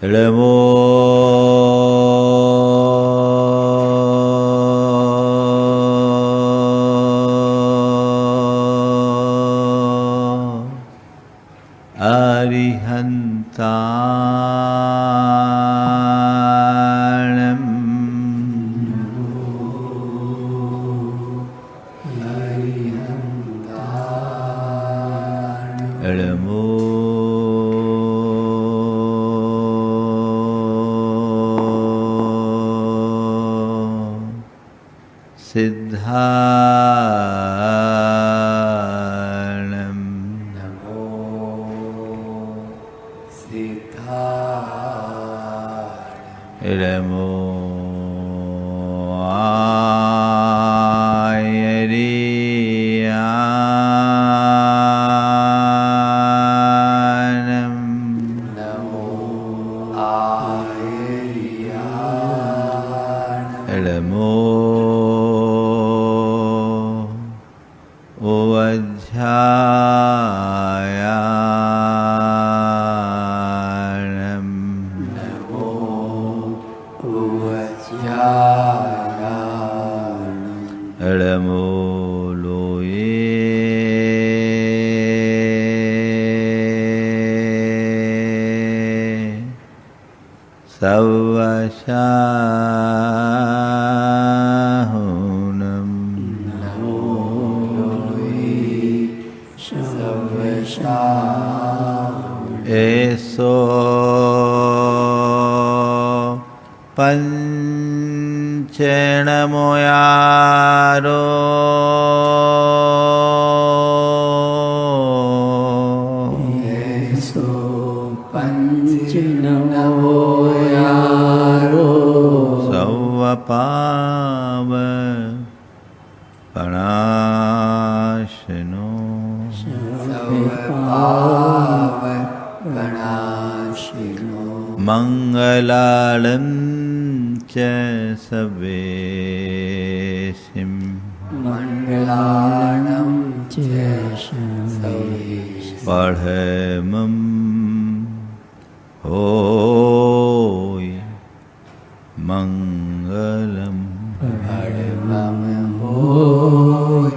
इळमो अरिहन्ताणम् इळमो सिद्धाणम् नमो सिद्धाणम् इळमो आयरियाणम् नमो आयरियाणम् इळमो ओवध्यायाणम् नमो उवध्यायाणम् इळमो लोये सवशाहुनम् नमो लोये सवशाहुनम् एसो पंचेणमोयारो एसो पंचनमोयारो सवपाव पणाशनो सवपाव गणाशिनो मंगलालं च सवेशिम् मंगलानं च सवेश पढ़मं होय मंगलम। परमं होय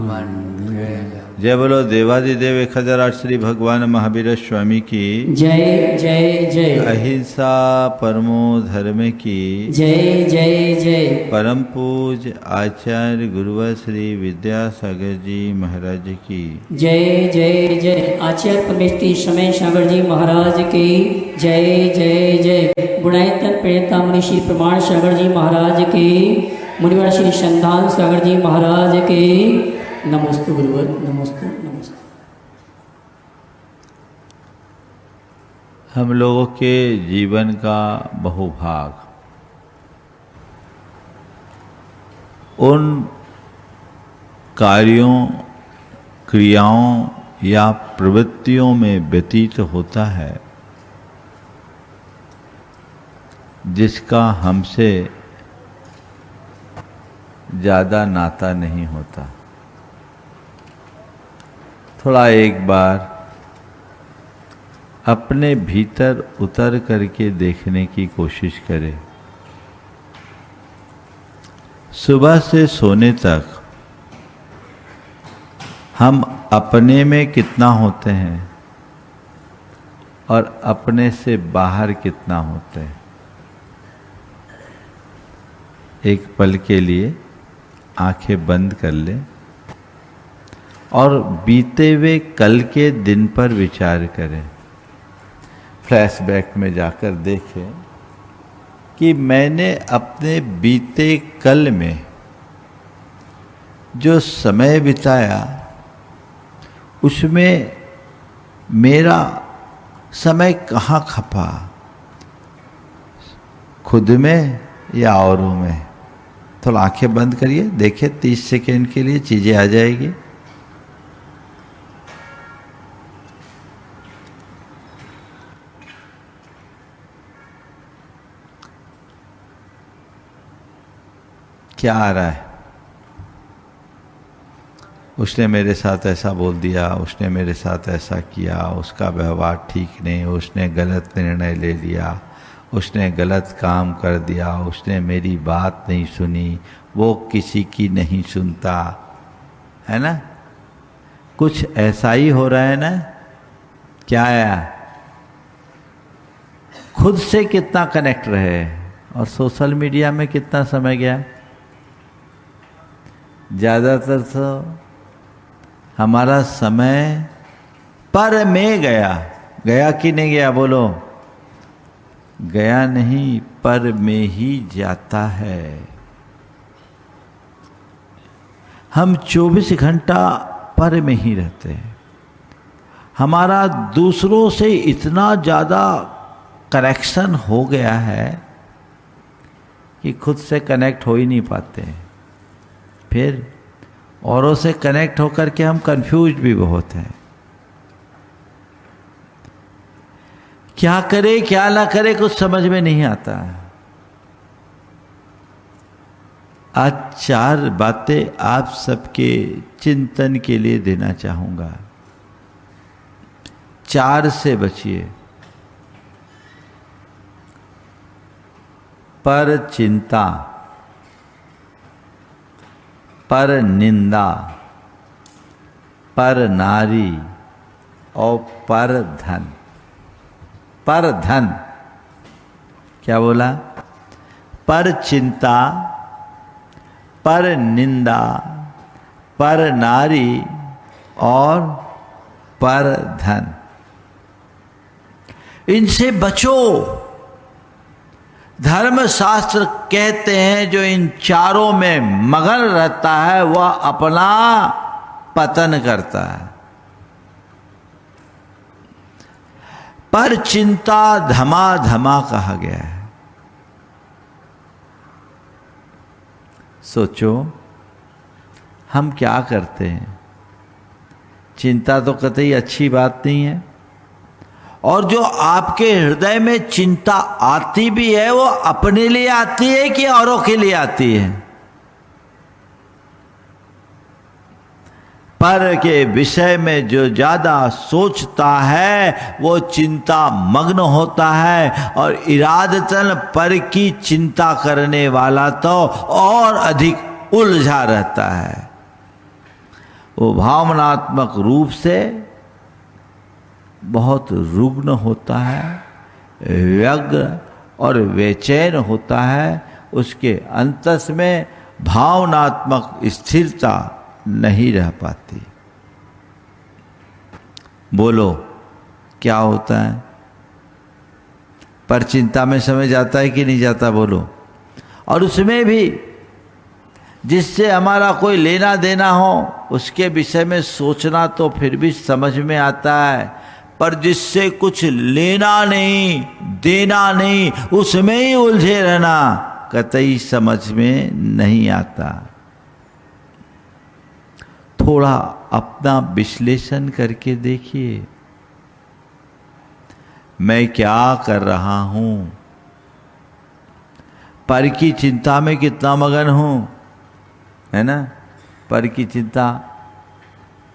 मंगलम्। जय बोलो देवादिदेव 1008 श्री भगवान महावीर स्वामी की जय जय जय। अहिंसा परमो धर्म की जय जय जय। परम पूज आचार्य गुरुवर श्री विद्यासागर जी महाराज की जय जय जय। आचार्य परमेष्ठी समय सागर जी महाराज की जय जय जय। गुणायतन प्रेता मुनि श्री प्रमाण सागर जी महाराज की मुनिवर श्री संधान सागर जी महाराज की नमोस्तु गुरुवर नमोस्तु नमोस्तु। हम लोगों के जीवन का बहुभाग उन कार्यों क्रियाओं या प्रवृत्तियों में व्यतीत होता है जिसका हमसे ज़्यादा नाता नहीं होता। थोड़ा एक बार अपने भीतर उतर करके देखने की कोशिश करें। सुबह से सोने तक हम अपने में कितना होते हैं और अपने से बाहर कितना होते हैं। एक पल के लिए आंखें बंद कर लें और बीते हुए कल के दिन पर विचार करें। फ्लैशबैक में जाकर देखें कि मैंने अपने बीते कल में जो समय बिताया उसमें मेरा समय कहाँ खपा, खुद में या औरों में। थोड़ा आंखें बंद करिए, देखिए 30 सेकेंड के लिए चीज़ें आ जाएगी। क्या आ रहा है? उसने मेरे साथ ऐसा बोल दिया, उसने मेरे साथ ऐसा किया, उसका व्यवहार ठीक नहीं, उसने गलत निर्णय ले लिया, उसने गलत काम कर दिया, उसने मेरी बात नहीं सुनी, वो किसी की नहीं सुनता, है ना? कुछ ऐसा ही हो रहा है ना? क्या है? खुद से कितना कनेक्ट रहे और सोशल मीडिया में कितना समय गया? ज़्यादातर तो हमारा समय पर में गया। गया कि नहीं गया? बोलो। गया नहीं, पर में ही जाता है। हम 24 घंटा पर में ही रहते हैं। हमारा दूसरों से इतना ज़्यादा कनेक्शन हो गया है कि खुद से कनेक्ट हो ही नहीं पाते। फिर औरों से कनेक्ट होकर के हम कंफ्यूज भी बहुत हैं। क्या करे क्या ना करे कुछ समझ में नहीं आता। आज 4 बातें आप सबके चिंतन के लिए देना चाहूंगा। 4 से बचिए। पर चिंता, पर निंदा, पर नारी और पर धन। पर धन क्या बोला? पर चिंता, पर निंदा, पर नारी और पर धन। इनसे बचो। धर्मशास्त्र कहते हैं जो इन चारों में मगन रहता है वह अपना पतन करता है। पर चिंता धमा कहा गया है। सोचो हम क्या करते हैं। चिंता तो कतई अच्छी बात नहीं है, और जो आपके हृदय में चिंता आती भी है वो अपने लिए आती है कि औरों के लिए आती है? पर के विषय में जो ज्यादा सोचता है वो चिंता मग्न होता है, और इरादतन पर की चिंता करने वाला तो और अधिक उलझा रहता है। वो भावनात्मक रूप से बहुत रुग्ण होता है, व्यग्र और बेचैन होता है। उसके अंतस में भावनात्मक स्थिरता नहीं रह पाती। बोलो क्या होता है? पर चिंता में समय जाता है कि नहीं जाता? बोलो। और उसमें भी जिससे हमारा कोई लेना देना हो उसके विषय में सोचना तो फिर भी समझ में आता है, पर जिससे कुछ लेना नहीं देना नहीं उसमें ही उलझे रहना कतई समझ में नहीं आता। थोड़ा अपना विश्लेषण करके देखिए, मैं क्या कर रहा हूं? पर की चिंता में कितना मगन हूं, है ना? पर की चिंता,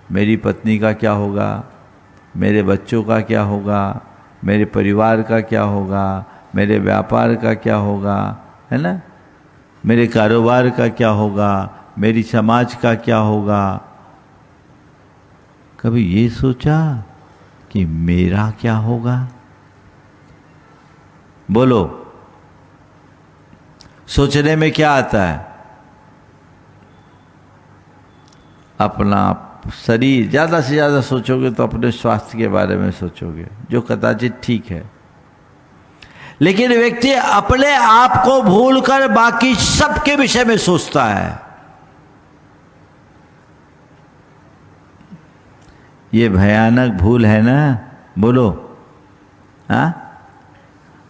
मेरी पत्नी का क्या होगा, मेरे बच्चों का क्या होगा, मेरे परिवार का क्या होगा, मेरे व्यापार का क्या होगा, है ना? मेरे कारोबार का क्या होगा, मेरी समाज का क्या होगा। कभी ये सोचा कि मेरा क्या होगा? बोलो। सोचने में क्या आता है? अपना शरीर। ज़्यादा से ज़्यादा सोचोगे तो अपने स्वास्थ्य के बारे में सोचोगे, जो कदाचित ठीक है, लेकिन व्यक्ति अपने आप को भूलकर बाकी सबके विषय में सोचता है। ये भयानक भूल है ना? बोलो। हाँ?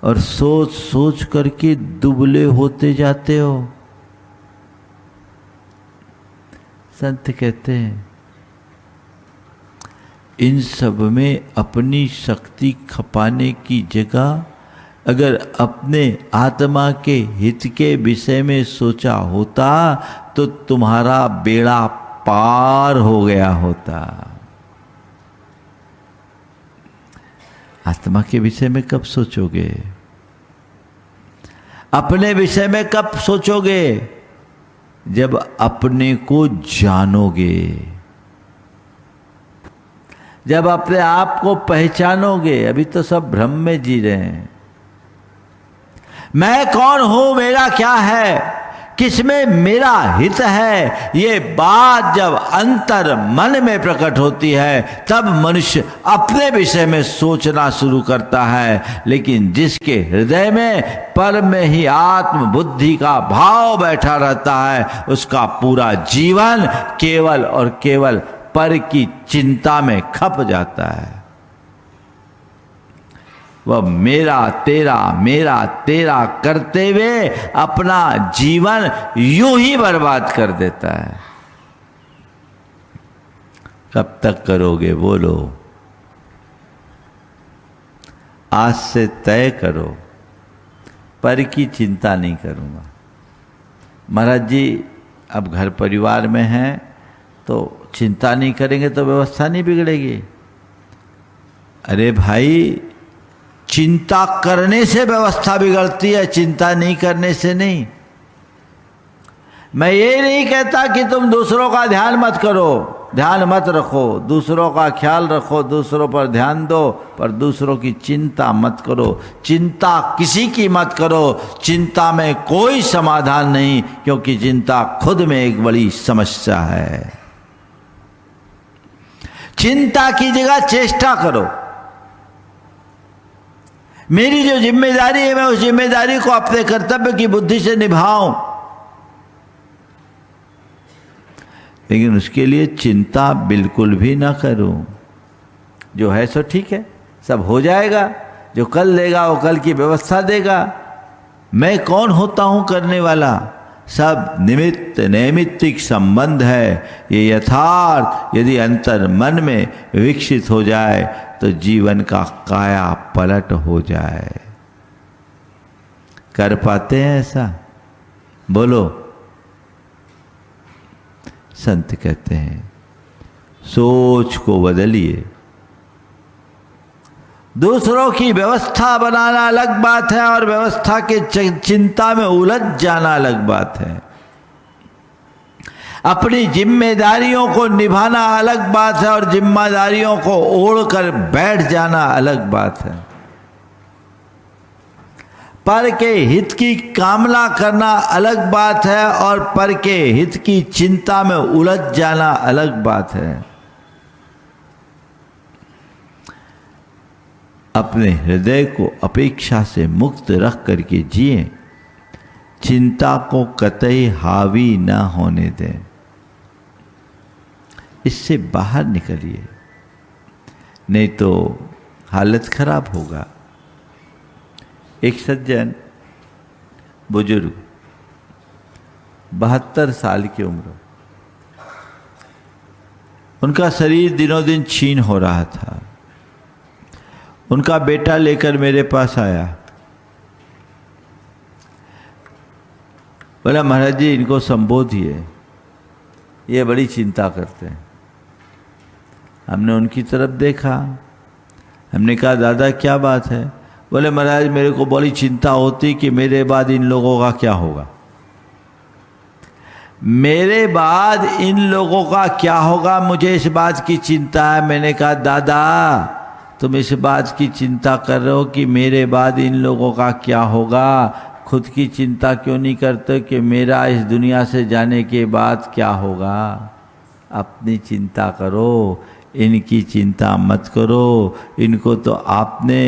और सोच सोच करके दुबले होते जाते हो। संत कहते हैं इन सब में अपनी शक्ति खपाने की जगह अगर अपने आत्मा के हित के विषय में सोचा होता तो तुम्हारा बेड़ा पार हो गया होता। आत्मा के विषय में कब सोचोगे? अपने विषय में कब सोचोगे? जब अपने को जानोगे, जब अपने आप को पहचानोगे। अभी तो सब भ्रम में जी रहे हैं। मैं कौन हूं, मेरा क्या है, किसमें मेरा हित है, ये बात जब अंतर मन में प्रकट होती है तब मनुष्य अपने विषय में सोचना शुरू करता है। लेकिन जिसके हृदय में पर में ही आत्म बुद्धि का भाव बैठा रहता है, उसका पूरा जीवन केवल और केवल पर की चिंता में खप जाता है। वह मेरा तेरा करते हुए अपना जीवन यूं ही बर्बाद कर देता है। कब तक करोगे बोलो? आज से तय करो, पर की चिंता नहीं करूंगा। महाराज जी अब घर परिवार में हैं तो चिंता नहीं करेंगे तो व्यवस्था नहीं बिगड़ेगी। अरे भाई, चिंता करने से व्यवस्था बिगड़ती है, चिंता नहीं करने से नहीं। मैं ये नहीं कहता कि तुम दूसरों का ध्यान मत करो, ध्यान मत रखो, दूसरों का ख्याल रखो, दूसरों पर ध्यान दो, पर दूसरों की चिंता मत करो। चिंता किसी की मत करो। चिंता में कोई समाधान नहीं, क्योंकि चिंता खुद में एक बड़ी समस्या है। चिंता की जगह चेष्टा करो। मेरी जो जिम्मेदारी है, मैं उस जिम्मेदारी को अपने कर्तव्य की बुद्धि से निभाऊं, लेकिन उसके लिए चिंता बिल्कुल भी ना करूं। जो है सो ठीक है, सब हो जाएगा। जो कल देगा वो कल की व्यवस्था देगा। मैं कौन होता हूं करने वाला? सब निमित्त नैमित्तिक संबंध है। ये यथार्थ यदि अंतर मन में विकसित हो जाए तो जीवन का काया पलट हो जाए। कर पाते हैं ऐसा? बोलो। संत कहते हैं सोच को बदलिए। दूसरों की व्यवस्था बनाना अलग बात है और व्यवस्था के चिंता में उलझ जाना अलग बात है। अपनी जिम्मेदारियों को निभाना अलग बात है और जिम्मेदारियों को ओढ़कर बैठ जाना अलग बात है। पर के हित की कामना करना अलग बात है और पर के हित की चिंता में उलझ जाना अलग बात है। अपने हृदय को अपेक्षा से मुक्त रख करके जिए। चिंता को कतई हावी ना होने दें। इससे बाहर निकलिए, नहीं तो हालत खराब होगा। एक सज्जन बुजुर्ग 72 साल की उम्र, उनका शरीर दिनों दिन क्षीण हो रहा था। उनका बेटा लेकर मेरे पास आया, बोला महाराज जी इनको संबोधिए, ये बड़ी चिंता करते हैं। हमने उनकी तरफ देखा, हमने कहा दादा क्या बात है? बोले महाराज मेरे को बड़ी चिंता होती कि मेरे बाद इन लोगों का क्या होगा। मेरे बाद इन लोगों का क्या होगा, मुझे इस बात की चिंता है। मैंने कहा दादा तुम इस बात की चिंता कर रहे हो कि मेरे बाद इन लोगों का क्या होगा, खुद की चिंता क्यों नहीं करते कि मेरा इस दुनिया से जाने के बाद क्या होगा। अपनी चिंता करो, इनकी चिंता मत करो। इनको तो आपने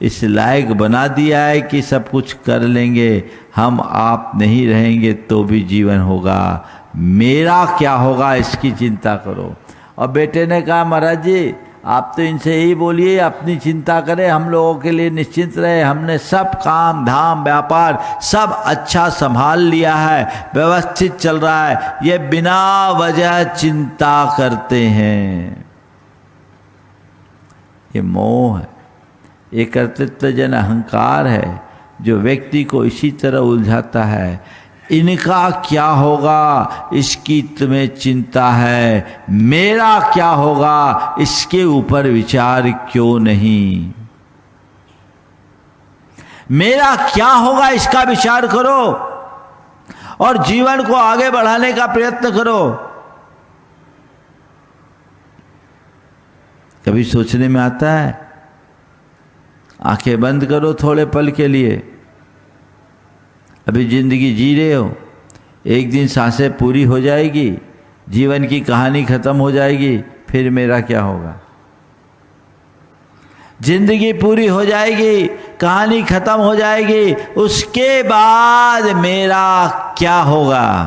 इस लायक बना दिया है कि सब कुछ कर लेंगे। हम आप नहीं रहेंगे तो भी जीवन होगा, मेरा क्या होगा इसकी चिंता करो। और बेटे ने कहा महाराज जी आप तो इनसे यही बोलिए अपनी चिंता करें, हम लोगों के लिए निश्चिंत रहे। हमने सब काम धाम व्यापार सब अच्छा संभाल लिया है, व्यवस्थित चल रहा है। ये बिना वजह चिंता करते हैं, ये मोह है, ये कर्तृत्व जन अहंकार है जो व्यक्ति को इसी तरह उलझाता है। इनका क्या होगा इसकी तुम्हें चिंता है, मेरा क्या होगा इसके ऊपर विचार क्यों नहीं। मेरा क्या होगा इसका विचार करो और जीवन को आगे बढ़ाने का प्रयत्न करो। कभी सोचने में आता है, आंखें बंद करो थोड़े पल के लिए, अभी जिंदगी जी रहे हो, एक दिन सांसें पूरी हो जाएगी, जीवन की कहानी खत्म हो जाएगी, फिर मेरा क्या होगा। जिंदगी पूरी हो जाएगी, कहानी खत्म हो जाएगी, उसके बाद मेरा क्या होगा।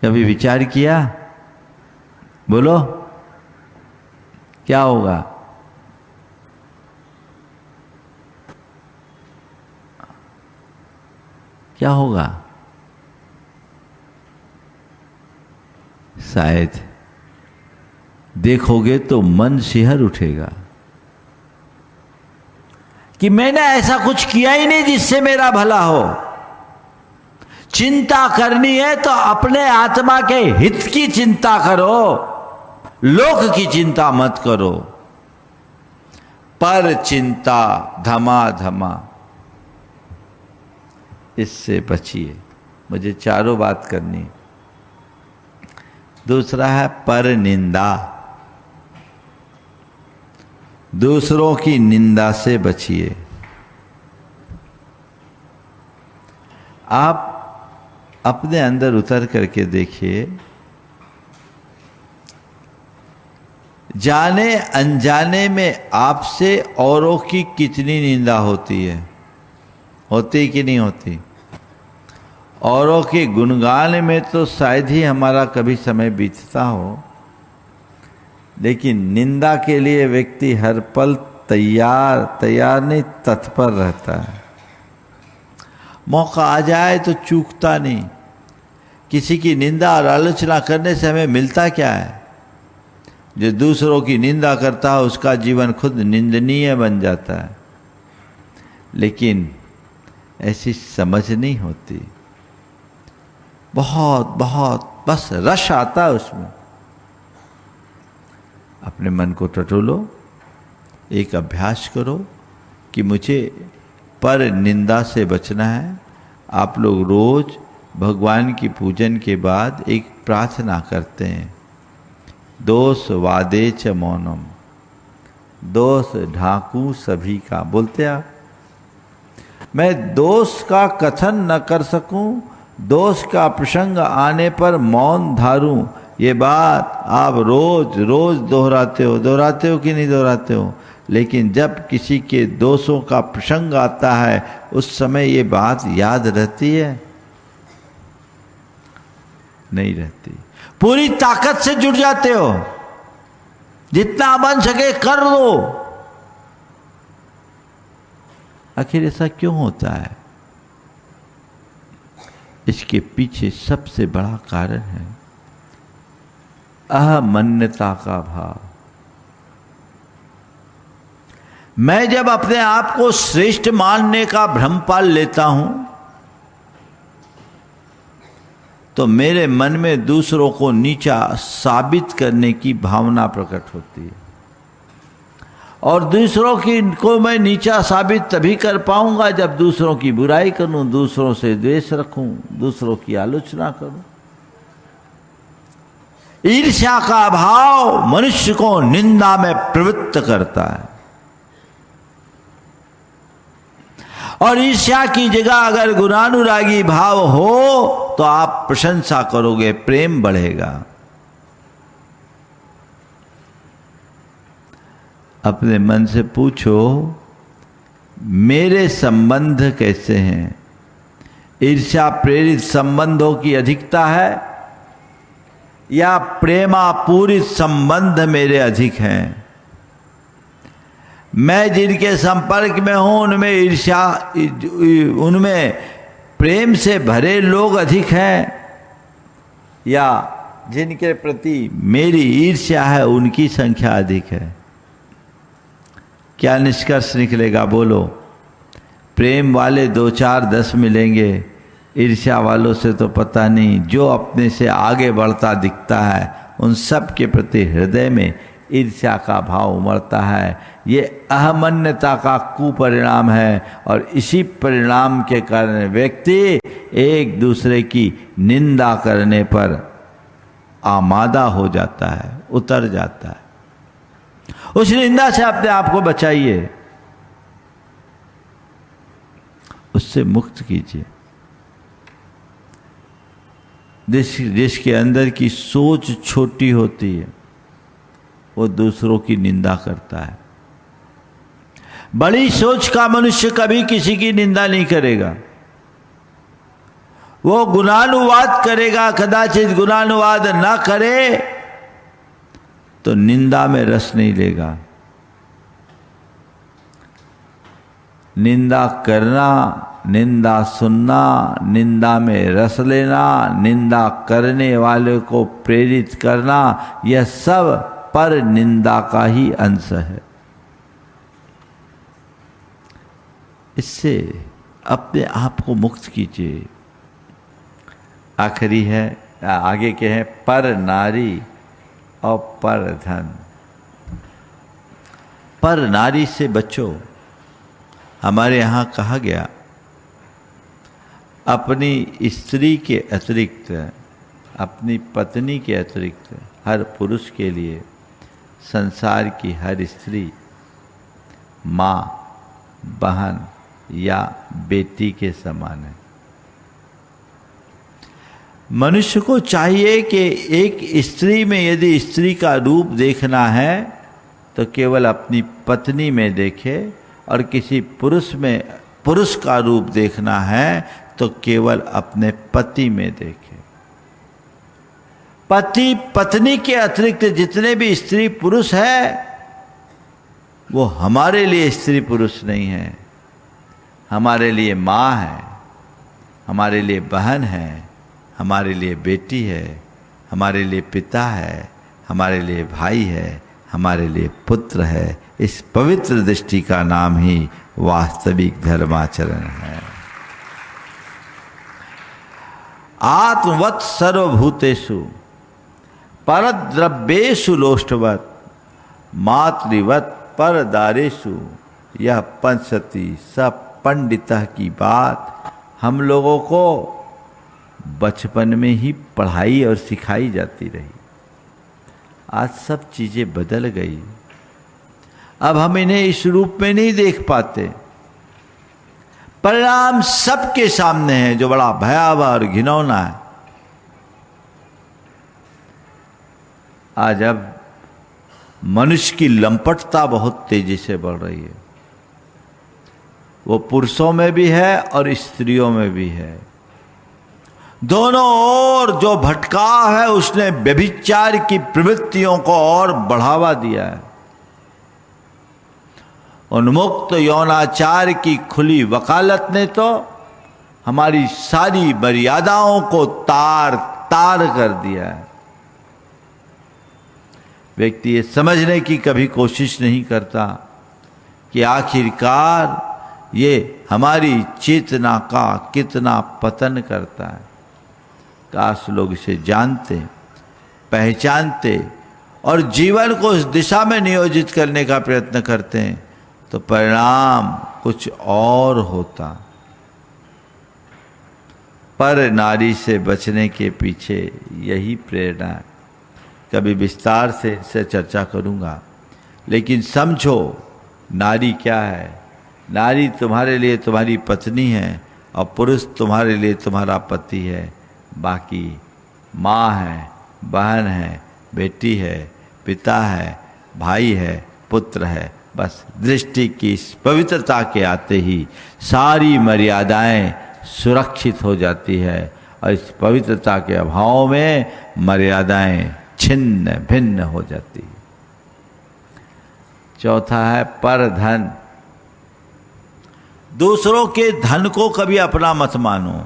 कभी विचार किया? बोलो क्या होगा। क्या होगा? शायद देखोगे तो मन शिहर उठेगा कि मैंने ऐसा कुछ किया ही नहीं जिससे मेरा भला हो। चिंता करनी है तो अपने आत्मा के हित की चिंता करो, लोक की चिंता मत करो। पर चिंता धमा इससे बचिए। मुझे चारों बात करनी। दूसरा है पर निंदा, दूसरों की निंदा से बचिए। आप अपने अंदर उतर करके देखिए, जाने अनजाने में आपसे औरों की कितनी निंदा होती है, होती कि नहीं होती। औरों के गुणगान में तो शायद ही हमारा कभी समय बीतता हो, लेकिन निंदा के लिए व्यक्ति हर पल तैयार नहीं, तत्पर रहता है। मौका आ जाए तो चूकता नहीं। किसी की निंदा और आलोचना करने से हमें मिलता क्या है? जो दूसरों की निंदा करता है उसका जीवन खुद निंदनीय बन जाता है। लेकिन ऐसी समझ नहीं होती। बहुत बस रश आता है उसमें। अपने मन को टटोलो, एक अभ्यास करो कि मुझे पर निंदा से बचना है। आप लोग रोज भगवान की पूजन के बाद एक प्रार्थना करते हैं, दोष वादे च मौनम, दोष ढांकू सभी का। बोलते आप, मैं दोष का कथन न कर सकूं, दोष का प्रसंग आने पर मौन धारूं। ये बात आप रोज रोज दोहराते हो कि नहीं दोहराते हो? लेकिन जब किसी के दोषों का प्रसंग आता है उस समय ये बात याद रहती है? नहीं रहती। पूरी ताकत से जुड़ जाते हो, जितना बन सके कर दो। आखिर ऐसा क्यों होता है? इसके पीछे सबसे बड़ा कारण है अहमन्यता का भाव। मैं जब अपने आप को श्रेष्ठ मानने का भ्रम पाल लेता हूं तो मेरे मन में दूसरों को नीचा साबित करने की भावना प्रकट होती है। और दूसरों की को मैं नीचा साबित तभी कर पाऊंगा जब दूसरों की बुराई करूं, दूसरों से द्वेष रखूं, दूसरों की आलोचना करूं। ईर्ष्या का भाव मनुष्य को निंदा में प्रवृत्त करता है। और ईर्ष्या की जगह अगर गुणानुरागी भाव हो तो आप प्रशंसा करोगे, प्रेम बढ़ेगा। अपने मन से पूछो, मेरे संबंध कैसे हैं? ईर्ष्या प्रेरित संबंधों की अधिकता है या प्रेमापूरित संबंध मेरे अधिक हैं? मैं जिनके संपर्क में हूं उनमें ईर्ष्या, उनमें प्रेम से भरे लोग अधिक हैं या जिनके प्रति मेरी ईर्ष्या है उनकी संख्या अधिक है? क्या निष्कर्ष निकलेगा? बोलो। प्रेम वाले 2 4 10 मिलेंगे, ईर्ष्या वालों से तो पता नहीं। जो अपने से आगे बढ़ता दिखता है उन सब के प्रति हृदय में ईर्ष्या का भाव उमड़ता है। ये अहमन्यता का कुपरिणाम है और इसी परिणाम के कारण व्यक्ति एक दूसरे की निंदा करने पर आमादा हो जाता है, उतर जाता है। उस निंदा से अपने आप को बचाइए, उससे मुक्त कीजिए। जिसके अंदर की सोच छोटी होती है वो दूसरों की निंदा करता है। बड़ी सोच का मनुष्य कभी किसी की निंदा नहीं करेगा। वो गुणानुवाद करेगा, कदाचित गुणानुवाद ना करे तो निंदा में रस नहीं लेगा। निंदा करना, निंदा सुनना, निंदा में रस लेना, निंदा करने वाले को प्रेरित करना, यह सब पर निंदा का ही अंश है। इससे अपने आप को मुक्त कीजिए। आखिरी है, आगे के हैं पर नारी और पर धन। पर नारी से बचो। हमारे यहाँ कहा गया अपनी स्त्री के अतिरिक्त, अपनी पत्नी के अतिरिक्त हर पुरुष के लिए संसार की हर स्त्री माँ, बहन या बेटी के समान है। मनुष्य को चाहिए कि एक स्त्री में यदि स्त्री का रूप देखना है तो केवल अपनी पत्नी में देखे, और किसी पुरुष में पुरुष का रूप देखना है तो केवल अपने पति में देखे। पति पत्नी के अतिरिक्त जितने भी स्त्री पुरुष है वो हमारे लिए स्त्री पुरुष नहीं है, हमारे लिए माँ है, हमारे लिए बहन है, हमारे लिए बेटी है, हमारे लिए पिता है, हमारे लिए भाई है, हमारे लिए पुत्र है। इस पवित्र दृष्टि का नाम ही वास्तविक धर्माचरण है। आत्मवत् सर्वभूतेषु परद्रव्येषु लोष्टवत् मातृवत् परदारेषु, यह पंचसती सब पंडितः की बात हम लोगों को बचपन में ही पढ़ाई और सिखाई जाती रही। आज सब चीजें बदल गई। अब हम इन्हें इस रूप में नहीं देख पाते। परिणाम सबके सामने है जो बड़ा भयावह और घिनौना है। आज अब मनुष्य की लंपटता बहुत तेजी से बढ़ रही है। वो पुरुषों में भी है और स्त्रियों में भी है। दोनों ओर जो भटकाव है उसने व्यभिचार की प्रवृत्तियों को और बढ़ावा दिया है। उन्मुक्त यौनाचार की खुली वकालत ने तो हमारी सारी मर्यादाओं को तार तार कर दिया है। व्यक्ति ये समझने की कभी कोशिश नहीं करता कि आखिरकार ये हमारी चेतना का कितना पतन करता है। काश लोग इसे जानते, पहचानते और जीवन को उस दिशा में नियोजित करने का प्रयत्न करते हैं तो परिणाम कुछ और होता। पर नारी से बचने के पीछे यही प्रेरणा है। कभी विस्तार से इससे चर्चा करूंगा, लेकिन समझो नारी क्या है। नारी तुम्हारे लिए तुम्हारी पत्नी है और पुरुष तुम्हारे लिए तुम्हारा पति है। बाकी माँ है, बहन है, बेटी है, पिता है, भाई है, पुत्र है। बस दृष्टि की इस पवित्रता के आते ही सारी मर्यादाएं सुरक्षित हो जाती है और इस पवित्रता के अभाव में मर्यादाएं छिन्न भिन्न हो जाती है। चौथा है पर धन। दूसरों के धन को कभी अपना मत मानो।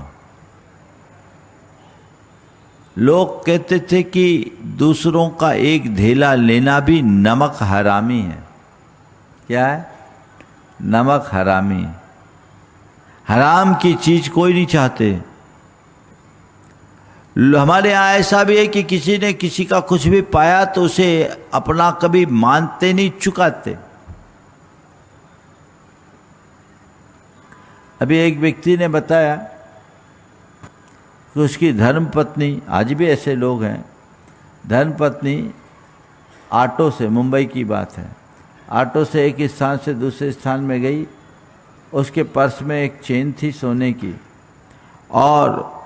लोग कहते थे कि दूसरों का एक धेला लेना भी नमक हरामी है। क्या है? नमक हरामी। हराम की चीज कोई नहीं चाहते। हमारे यहाँ ऐसा भी है कि किसी ने किसी का कुछ भी पाया तो उसे अपना कभी मानते नहीं, चुकाते। अभी एक व्यक्ति ने बताया कि उसकी धर्मपत्नी, आज भी ऐसे लोग हैं, धर्मपत्नी ऑटो से, मुंबई की बात है, ऑटो से एक स्थान से दूसरे स्थान में गई। उसके पर्स में एक चेन थी सोने की, और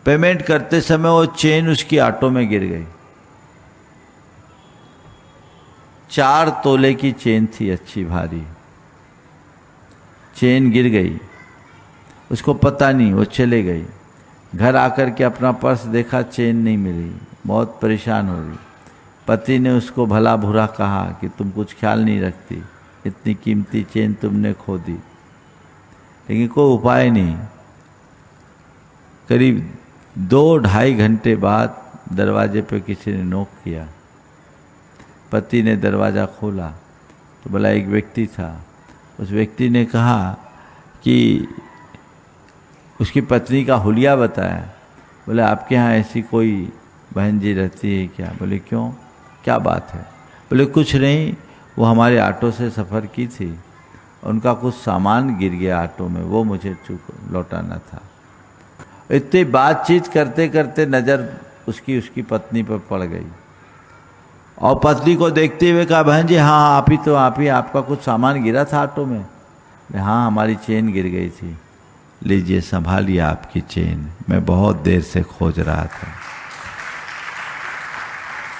पेमेंट करते समय वो चेन उसकी ऑटो में गिर गई। 4 तोले की चेन थी, अच्छी भारी चेन गिर गई। उसको पता नहीं, वो चले गई। घर आकर के अपना पर्स देखा, चेन नहीं मिली, बहुत परेशान हो गई। पति ने उसको भला बुरा कहा कि तुम कुछ ख्याल नहीं रखती, इतनी कीमती चेन तुमने खो दी। लेकिन कोई उपाय नहीं। करीब 2-2.5 घंटे बाद दरवाजे पे किसी ने नॉक किया। पति ने दरवाज़ा खोला तो भला एक व्यक्ति था। उस व्यक्ति ने कहा कि उसकी पत्नी का हुलिया बताया। बोले आपके यहाँ ऐसी कोई बहन जी रहती है क्या? बोले क्यों, क्या बात है? बोले कुछ नहीं, वो हमारे ऑटो से सफ़र की थी, उनका कुछ सामान गिर गया ऑटो में, वो मुझे लौटाना था। इतनी बातचीत करते करते नज़र उसकी पत्नी पर पड़ गई, और पत्नी को देखते हुए कहा बहन जी हाँ आप ही, आपका कुछ सामान गिरा था ऑटो में? हाँ हमारी चेन गिर गई थी। लीजिए संभालिए आपकी चेन, मैं बहुत देर से खोज रहा था।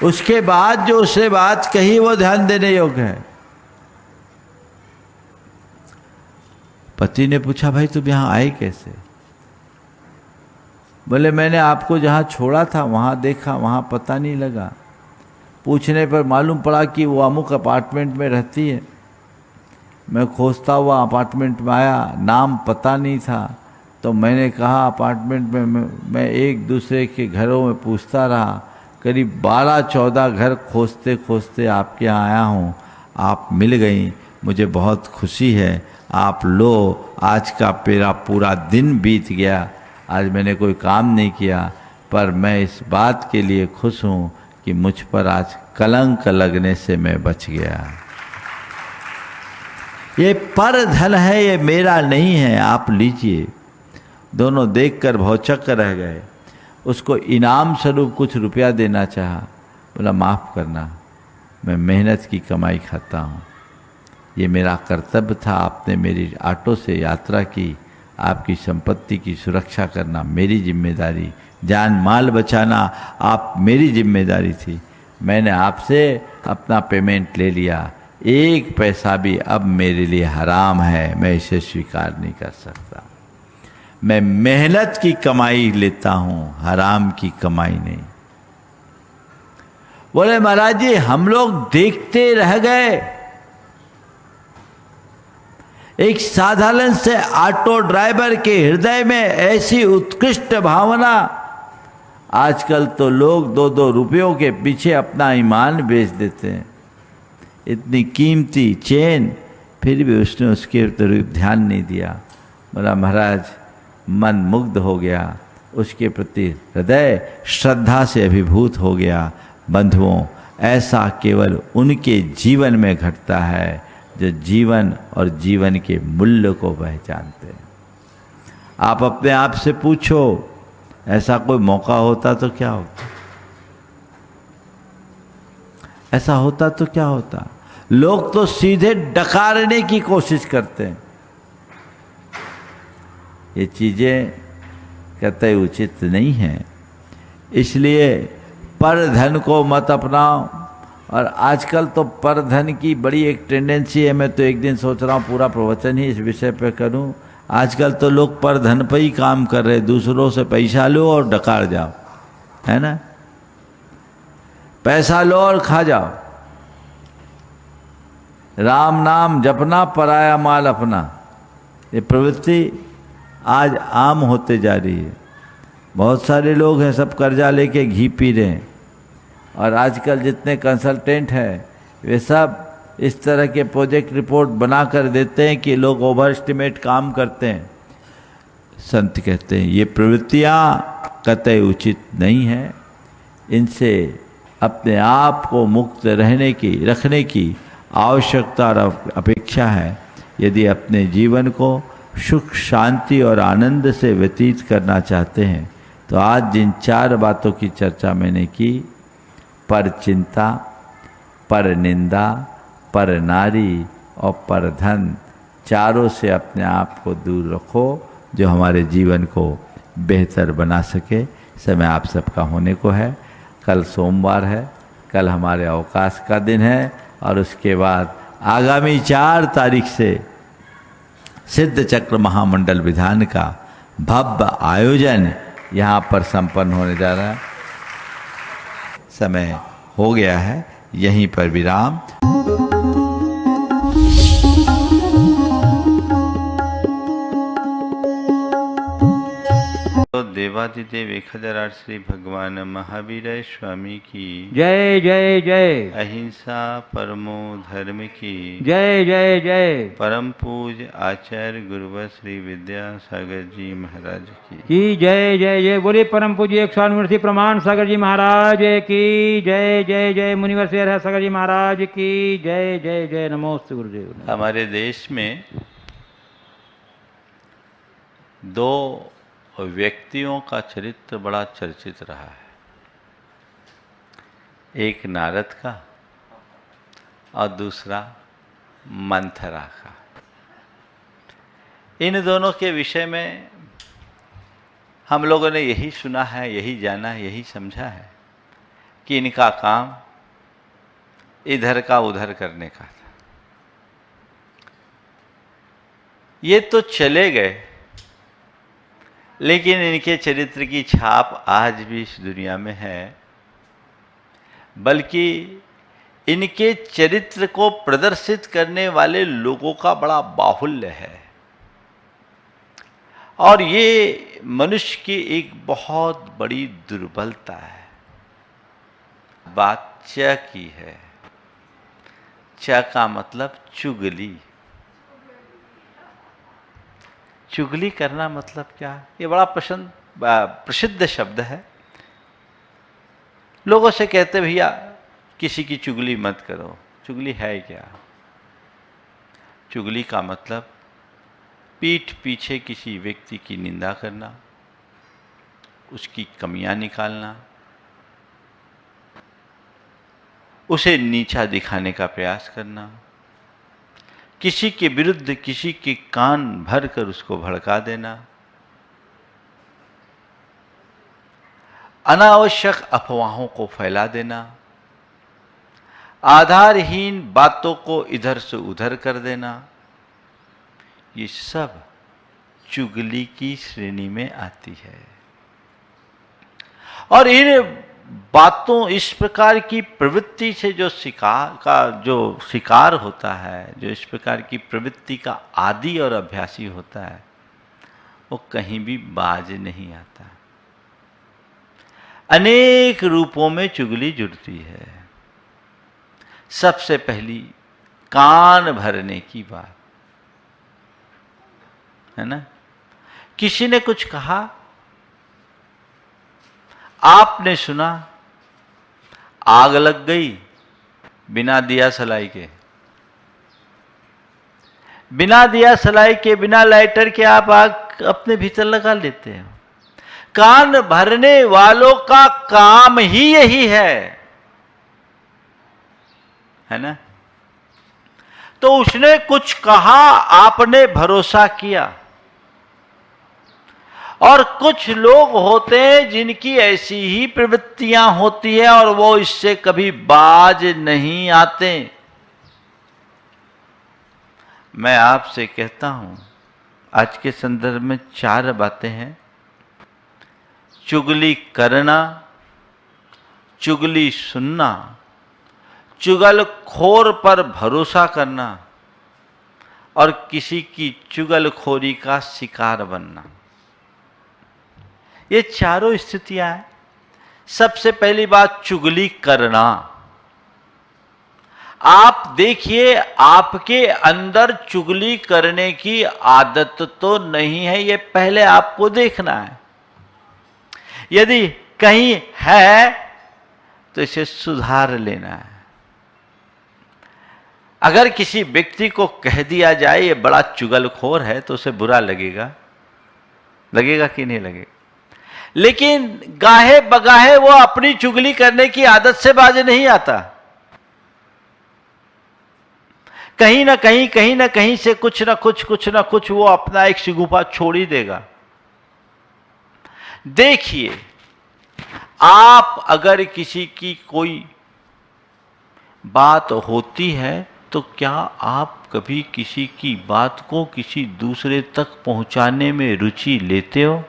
उसके बाद जो उसने बात कही वो ध्यान देने योग्य है। पति ने पूछा भाई तुम यहाँ आए कैसे? बोले मैंने आपको जहाँ छोड़ा था वहाँ देखा, वहाँ पता नहीं लगा। पूछने पर मालूम पड़ा कि वो अमुक अपार्टमेंट में रहती है। मैं खोजता हुआ अपार्टमेंट में आया, नाम पता नहीं था, तो मैंने कहा अपार्टमेंट में मैं एक दूसरे के घरों में पूछता रहा। करीब 12-14 घर खोजते खोजते आपके यहाँ आया हूँ, आप मिल गई, मुझे बहुत खुशी है। आप लो, आज का मेरा पूरा दिन बीत गया, आज मैंने कोई काम नहीं किया, पर मैं इस बात के लिए खुश हूँ कि मुझ पर आज कलंक लगने से मैं बच गया। ये पर धन है, ये मेरा नहीं है, आप लीजिए। दोनों देखकर भौचक्क रह गए। उसको इनाम स्वरूप कुछ रुपया देना चाहा। बोला माफ़ करना, मैं मेहनत की कमाई खाता हूँ, ये मेरा कर्तव्य था। आपने मेरी ऑटो से यात्रा की, आपकी संपत्ति की सुरक्षा करना मेरी जिम्मेदारी, जान माल बचाना आप मेरी जिम्मेदारी थी। मैंने आपसे अपना पेमेंट ले लिया, 1 पैसा भी अब मेरे लिए हराम है, मैं इसे स्वीकार नहीं कर सकता। मैं मेहनत की कमाई लेता हूँ, हराम की कमाई नहीं। बोले महाराज जी हम लोग देखते रह गए। एक साधारण से ऑटो ड्राइवर के हृदय में ऐसी उत्कृष्ट भावना। आजकल तो लोग 2-2 रुपयों के पीछे अपना ईमान बेच देते हैं। इतनी कीमती चेन, फिर भी उसने उसके तरफ ध्यान नहीं दिया। बोला महाराज मन मुग्ध हो गया, उसके प्रति हृदय श्रद्धा से अभिभूत हो गया। बंधुओं, ऐसा केवल उनके जीवन में घटता है जो जीवन और जीवन के मूल्य को पहचानते हैं। आप अपने आप से पूछो, ऐसा कोई मौका होता तो क्या होता? ऐसा होता तो क्या होता? लोग तो सीधे डकारने की कोशिश करते हैं। ये चीज़ें कतई उचित नहीं हैं, इसलिए पर धन को मत अपनाओ। और आजकल तो पर धन की बड़ी एक टेंडेंसी है। मैं तो एक दिन सोच रहा हूँ पूरा प्रवचन ही इस विषय पे करूँ। आजकल तो लोग पर धन पे ही काम कर रहे हैं, दूसरों से पैसा लो और डकार जाओ, है ना? पैसा लो और खा जाओ। राम नाम जपना, पराया माल अपना, ये प्रवृत्ति आज आम होते जा रही है। बहुत सारे लोग हैं सब कर्जा लेके घी पी रहे हैं, और आजकल जितने कंसल्टेंट हैं वे सब इस तरह के प्रोजेक्ट रिपोर्ट बना कर देते हैं कि लोग ओवर एस्टिमेट काम करते हैं। संत कहते हैं ये प्रवृत्तियाँ कतई उचित नहीं है, इनसे अपने आप को मुक्त रखने की आवश्यकता और अपेक्षा है। यदि अपने जीवन को सुख शांति और आनंद से व्यतीत करना चाहते हैं तो आज जिन 4 बातों की चर्चा मैंने की, पर चिंता, पर निंदा, पर नारी और पर धन, चारों से अपने आप को दूर रखो जो हमारे जीवन को बेहतर बना सके। समय आप सबका होने को है। कल सोमवार है, कल हमारे अवकाश का दिन है और उसके बाद आगामी 4 तारीख से सिद्ध चक्र महामंडल विधान का भव्य आयोजन यहाँ पर संपन्न होने जा रहा है। समय हो गया है, यहीं पर विराम। देवादिदेव 1008 श्री भगवान महावीर स्वामी की जय जय जय। अहिंसा परमो धर्म की जय जय जय। परम पूज आचार्य गुरुवर श्री विद्यासागर जी महाराज की जय जय जय। बोले परम पूज्य 108 प्रमाण सागर जी महाराज की जय जय जय। मुनिवर श्री सागर जी महाराज की जय जय जय। नमोस्तु गुरुदेव। हमारे देश में 2 व्यक्तियों का चरित्र बड़ा चर्चित रहा है, एक नारद का और दूसरा मंथरा का। इन दोनों के विषय में हम लोगों ने यही सुना है, यही जाना है, यही समझा है कि इनका काम इधर का उधर करने का था। ये तो चले गए, लेकिन इनके चरित्र की छाप आज भी इस दुनिया में है। बल्कि इनके चरित्र को प्रदर्शित करने वाले लोगों का बड़ा बाहुल्य है और ये मनुष्य की एक बहुत बड़ी दुर्बलता है। बात च की है। च का मतलब चुगली। चुगली करना मतलब क्या? ये बड़ा प्रसिद्ध शब्द है। लोगों से कहते भैया किसी की चुगली मत करो। चुगली है क्या? चुगली का मतलब पीठ पीछे किसी व्यक्ति की निंदा करना, उसकी कमियां निकालना, उसे नीचा दिखाने का प्रयास करना, किसी के विरुद्ध किसी के कान भर कर उसको भड़का देना, अनावश्यक अफवाहों को फैला देना, आधारहीन बातों को इधर से उधर कर देना, ये सब चुगली की श्रेणी में आती है। और इन बातों, इस प्रकार की प्रवृत्ति से जो शिकार होता है, जो इस प्रकार की प्रवृत्ति का आदी और अभ्यासी होता है, वो कहीं भी बाज नहीं आता। अनेक रूपों में चुगली जुड़ती है। सबसे पहली कान भरने की बात है ना। किसी ने कुछ कहा, आपने सुना, आग लग गई बिना दिया सलाई के, बिना दिया सलाई के, बिना लाइटर के आप आग अपने भीतर लगा लेते हो। कान भरने वालों का काम ही यही है ना। तो उसने कुछ कहा, आपने भरोसा किया। और कुछ लोग होते हैं जिनकी ऐसी ही प्रवृत्तियां होती है और वो इससे कभी बाज नहीं आते। मैं आपसे कहता हूं, आज के संदर्भ में 4 बातें हैं। चुगली करना, चुगली सुनना, चुगलखोर पर भरोसा करना और किसी की चुगलखोरी का शिकार बनना। ये चारों स्थितियां हैं। सबसे पहली बात, चुगली करना। आप देखिए, आपके अंदर चुगली करने की आदत तो नहीं है, ये पहले आपको देखना है। यदि कहीं है तो इसे सुधार लेना है। अगर किसी व्यक्ति को कह दिया जाए ये बड़ा चुगलखोर है तो उसे बुरा लगेगा, लगेगा कि नहीं लगेगा? लेकिन गाहे बगाहे वो अपनी चुगली करने की आदत से बाज नहीं आता। कहीं ना कहीं से कुछ ना कुछ वो अपना एक शिगुफा छोड़ ही देगा। देखिए, आप अगर किसी की कोई बात होती है तो क्या आप कभी किसी की बात को किसी दूसरे तक पहुंचाने में रुचि लेते हो?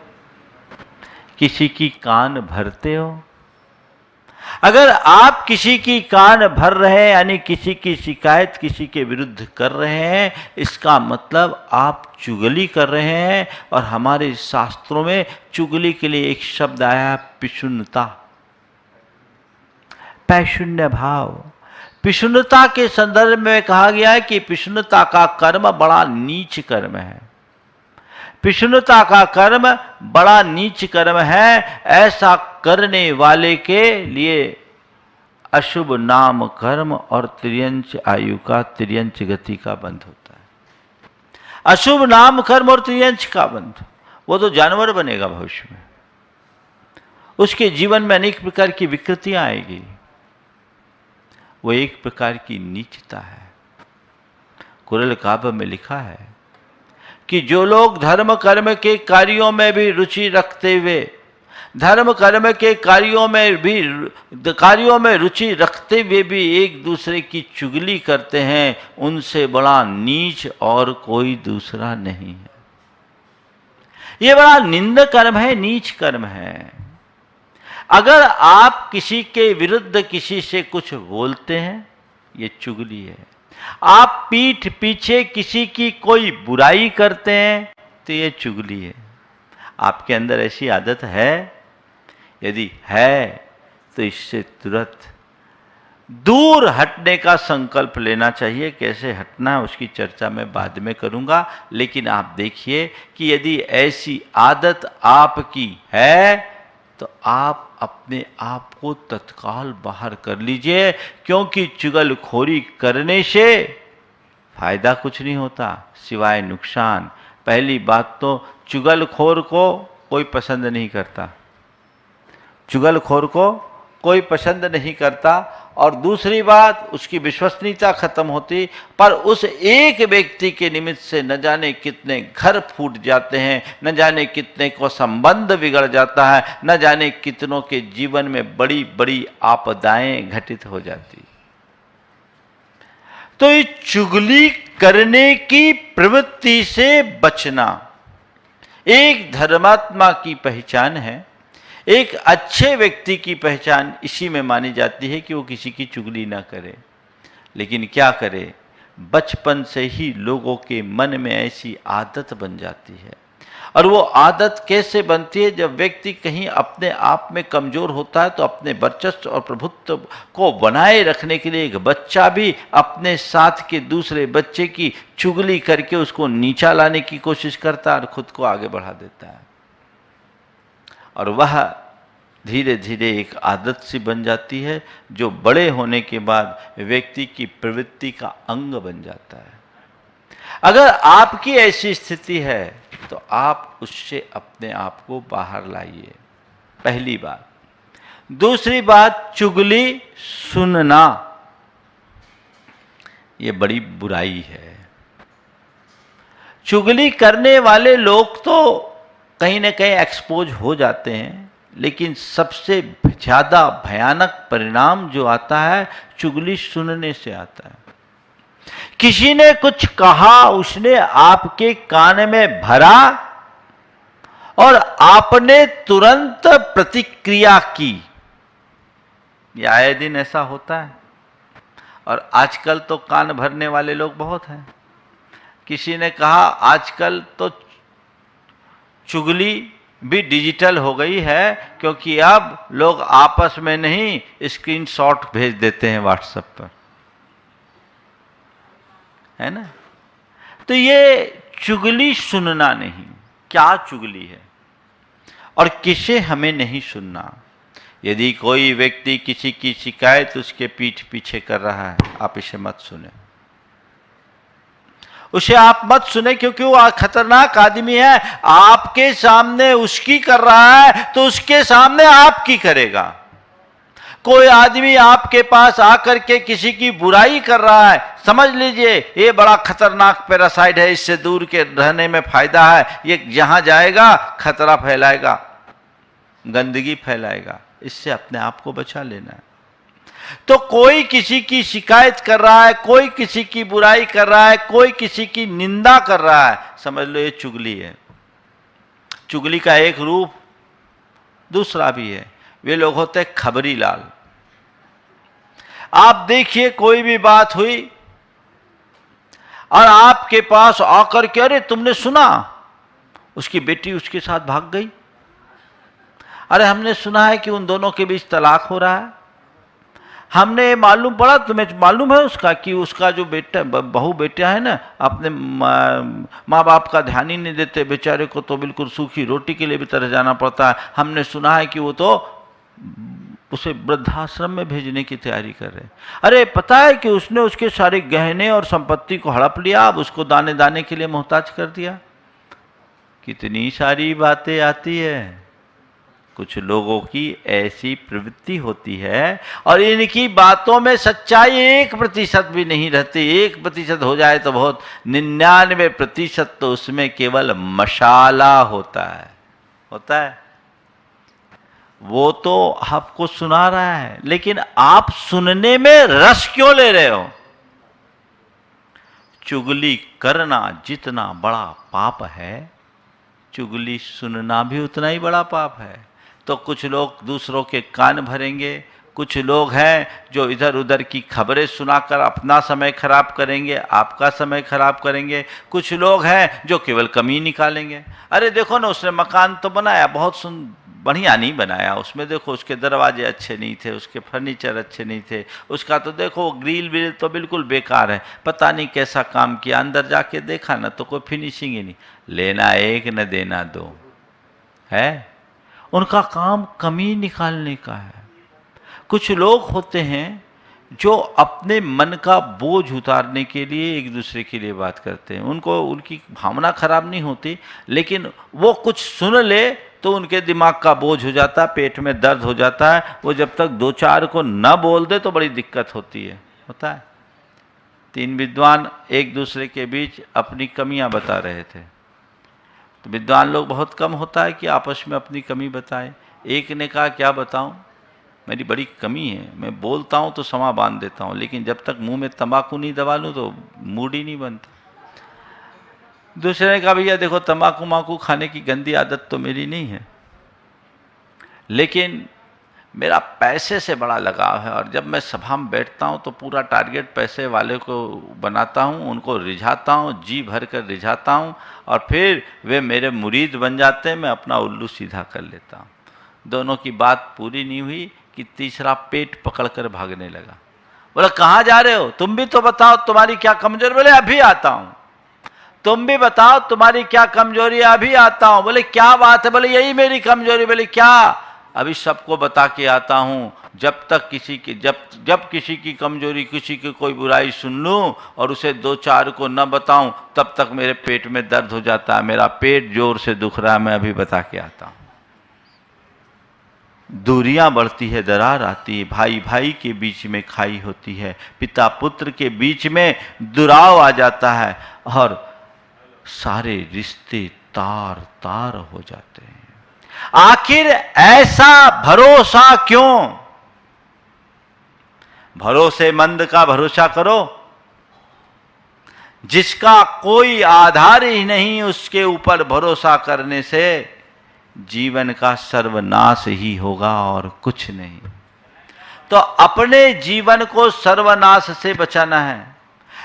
किसी की कान भरते हो? अगर आप किसी की कान भर रहे हैं, यानी किसी की शिकायत किसी के विरुद्ध कर रहे हैं, इसका मतलब आप चुगली कर रहे हैं। और हमारे शास्त्रों में चुगली के लिए एक शब्द आया, पिशुन्नता, पैशून्य भाव। पिशुन्नता के संदर्भ में कहा गया है कि पिशुन्नता का कर्म बड़ा नीच कर्म है। पिशुन्नता का कर्म बड़ा नीच कर्म है। ऐसा करने वाले के लिए अशुभ नाम कर्म और त्रियंच आयु का, त्रियंच गति का बंध होता है। अशुभ नाम कर्म और त्रियंच का बंध, वो तो जानवर बनेगा भविष्य में। उसके जीवन में अनेक प्रकार की विकृतियां आएगी। वो एक प्रकार की नीचता है। कुरल काव्य में लिखा है कि जो लोग धर्म कर्म के कार्यों में भी रुचि रखते हुए, धर्म कर्म के कार्यों में रुचि रखते हुए भी एक दूसरे की चुगली करते हैं, उनसे बड़ा नीच और कोई दूसरा नहीं है। ये बड़ा निंद कर्म है, नीच कर्म है। अगर आप किसी के विरुद्ध किसी से कुछ बोलते हैं, ये चुगली है। आप पीठ पीछे किसी की कोई बुराई करते हैं तो ये चुगली है। आपके अंदर ऐसी आदत है? यदि है तो इससे तुरंत दूर हटने का संकल्प लेना चाहिए। कैसे हटना है उसकी चर्चा मैं बाद में करूंगा। लेकिन आप देखिए कि यदि ऐसी आदत आपकी है तो आप अपने आप को तत्काल बाहर कर लीजिए, क्योंकि चुगलखोरी करने से फायदा कुछ नहीं होता सिवाय नुकसान। पहली बात तो चुगलखोर को कोई पसंद नहीं करता, चुगलखोर को कोई पसंद नहीं करता। और दूसरी बात, उसकी विश्वसनीयता खत्म होती। पर उस एक व्यक्ति के निमित्त से न जाने कितने घर फूट जाते हैं, न जाने कितने को संबंध बिगड़ जाता है, न जाने कितनों के जीवन में बड़ी बड़ी आपदाएं घटित हो जाती। तो ये चुगली करने की प्रवृत्ति से बचना एक धर्मात्मा की पहचान है। एक अच्छे व्यक्ति की पहचान इसी में मानी जाती है कि वो किसी की चुगली ना करे। लेकिन क्या करे, बचपन से ही लोगों के मन में ऐसी आदत बन जाती है। और वो आदत कैसे बनती है? जब व्यक्ति कहीं अपने आप में कमजोर होता है तो अपने वर्चस्व और प्रभुत्व को बनाए रखने के लिए एक बच्चा भी अपने साथ के दूसरे बच्चे की चुगली करके उसको नीचा लाने की कोशिश करता है और खुद को आगे बढ़ा देता है। और वह धीरे धीरे एक आदत सी बन जाती है जो बड़े होने के बाद व्यक्ति की प्रवृत्ति का अंग बन जाता है। अगर आपकी ऐसी स्थिति है तो आप उससे अपने आप को बाहर लाइए, पहली बात। दूसरी बात, चुगली सुनना ये बड़ी बुराई है। चुगली करने वाले लोग तो कहीं ना कहीं एक्सपोज हो जाते हैं, लेकिन सबसे ज़्यादा भयानक परिणाम जो आता है चुगली सुनने से आता है। किसी ने कुछ कहा, उसने आपके कान में भरा और आपने तुरंत प्रतिक्रिया की। ये आए दिन ऐसा होता है। और आजकल तो कान भरने वाले लोग बहुत हैं। किसी ने कहा आजकल तो चुगली भी डिजिटल हो गई है, क्योंकि अब लोग आपस में नहीं स्क्रीनशॉट भेज देते हैं व्हाट्सएप पर। है ना। तो ये चुगली सुनना नहीं, क्या चुगली है और किसे हमें नहीं सुनना। यदि कोई व्यक्ति किसी की शिकायत उसके पीठ पीछे कर रहा है, आप इसे मत सुने, उसे आप मत सुने, क्योंकि वो खतरनाक आदमी है। आपके सामने उसकी कर रहा है तो उसके सामने आपकी करेगा। कोई आदमी आपके पास आकर के किसी की बुराई कर रहा है, समझ लीजिए ये बड़ा खतरनाक पैरासाइट है, इससे दूर के रहने में फायदा है। ये जहां जाएगा खतरा फैलाएगा, गंदगी फैलाएगा, इससे अपने आप को बचा लेना है। तो कोई किसी की शिकायत कर रहा है, कोई किसी की बुराई कर रहा है, कोई किसी की निंदा कर रहा है, समझ लो ये चुगली है। चुगली का एक रूप दूसरा भी है, वे लोग होते हैं खबरी लाल। आप देखिए कोई भी बात हुई और आपके पास आकर के, अरे तुमने सुना उसकी बेटी उसके साथ भाग गई, अरे हमने सुना है कि उन दोनों के बीच तलाक हो रहा है, हमने मालूम पड़ा, तुम्हें मालूम है उसका कि उसका जो बेटा बहू बेटा है ना, अपने माँ बाप का ध्यान ही नहीं देते, बेचारे को तो बिल्कुल सूखी रोटी के लिए भी तरह जाना पड़ता है। हमने सुना है कि वो तो उसे वृद्धाश्रम में भेजने की तैयारी कर रहे। अरे पता है कि उसने उसके सारे गहने और संपत्ति को हड़प लिया, अब उसको दाने दाने के लिए मोहताज कर दिया। कितनी सारी बातें आती है। कुछ लोगों की ऐसी प्रवृत्ति होती है और इनकी बातों में सच्चाई 1% भी नहीं रहती। 1% हो जाए तो बहुत, 99% तो उसमें केवल मसाला होता है। वो तो आपको सुना रहा है, लेकिन आप सुनने में रस क्यों ले रहे हो? चुगली करना जितना बड़ा पाप है, चुगली सुनना भी उतना ही बड़ा पाप है। तो कुछ लोग दूसरों के कान भरेंगे, कुछ लोग हैं जो इधर उधर की खबरें सुनाकर अपना समय खराब करेंगे, आपका समय खराब करेंगे। कुछ लोग हैं जो केवल कमी निकालेंगे। अरे देखो ना, उसने मकान तो बनाया, बहुत बढ़िया नहीं बनाया, उसमें देखो उसके दरवाजे अच्छे नहीं थे, उसके फर्नीचर अच्छे नहीं थे, उसका तो देखो ग्रिल विल तो बिल्कुल बेकार है, पता नहीं कैसा काम किया। अंदर जाके देखा ना तो कोई फिनिशिंग ही नहीं। लेना एक न देना दो है, उनका काम कमी निकालने का है। कुछ लोग होते हैं जो अपने मन का बोझ उतारने के लिए एक दूसरे के लिए बात करते हैं। उनको उनकी भावना खराब नहीं होती, लेकिन वो कुछ सुन ले तो उनके दिमाग का बोझ हो जाता है, पेट में दर्द हो जाता है। वो जब तक 2-4 को न बोल दे तो बड़ी दिक्कत होती है। होता है 3 विद्वान एक दूसरे के बीच अपनी कमियां बता रहे थे। तो विद्वान लोग बहुत कम होता है कि आपस में अपनी कमी बताएं। एक ने कहा क्या बताऊं, मेरी बड़ी कमी है, मैं बोलता हूं तो समा बांध देता हूं, लेकिन जब तक मुंह में तंबाकू नहीं दबा लूं तो मूड ही नहीं बनता। दूसरे ने कहा भैया देखो, तंबाकू माकू खाने की गंदी आदत तो मेरी नहीं है, लेकिन मेरा पैसे से बड़ा लगाव है, और जब मैं सभा में बैठता हूं तो पूरा टारगेट पैसे वाले को बनाता हूं, उनको रिझाता हूं, जी भर कर रिझाता हूं, और फिर वे मेरे मुरीद बन जाते हैं, मैं अपना उल्लू सीधा कर लेता हूं। दोनों की बात पूरी नहीं हुई कि तीसरा पेट पकड़कर भागने लगा। बोला कहाँ जा रहे हो, तुम भी तो बताओ तुम्हारी क्या कमजोरी। बोले अभी आता हूं। तुम भी बताओ तुम्हारी क्या कमजोरी है, अभी आता हूं। बोले क्या बात है, बोले यही मेरी कमजोरी। बोले क्या, अभी सबको बता के आता हूं। जब तक किसी की जब किसी की कमजोरी, किसी की कोई बुराई सुन लूं और उसे 2-4 को न बताऊं, तब तक मेरे पेट में दर्द हो जाता है, मेरा पेट जोर से दुख रहा है, मैं अभी बता के आता हूं। दूरियां बढ़ती है, दरार आती है, भाई भाई के बीच में खाई होती है, पिता पुत्र के बीच में दुराव आ जाता है, और सारे रिश्ते तार तार हो जाते हैं। आखिर ऐसा भरोसा क्यों? भरोसेमंद का भरोसा करो, जिसका कोई आधार ही नहीं, उसके ऊपर भरोसा करने से जीवन का सर्वनाश ही होगा और कुछ नहीं। तो अपने जीवन को सर्वनाश से बचाना है।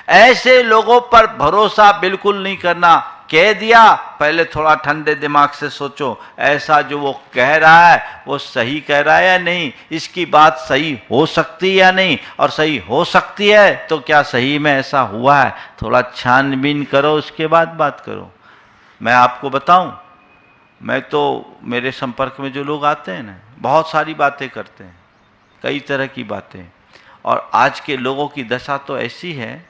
ऐसे लोगों पर भरोसा बिल्कुल नहीं करना। कह दिया आप पहले थोड़ा ठंडे दिमाग से सोचो, ऐसा जो वो कह रहा है वो सही कह रहा है या नहीं, इसकी बात सही हो सकती है या नहीं, और सही हो सकती है तो क्या सही में ऐसा हुआ है, थोड़ा छानबीन करो, उसके बाद बात करो। मैं आपको बताऊं, मैं तो मेरे संपर्क में जो लोग आते हैं ना, बहुत सारी बातें करते हैं, कई तरह की बातें, और आज के लोगों की दशा तो ऐसी है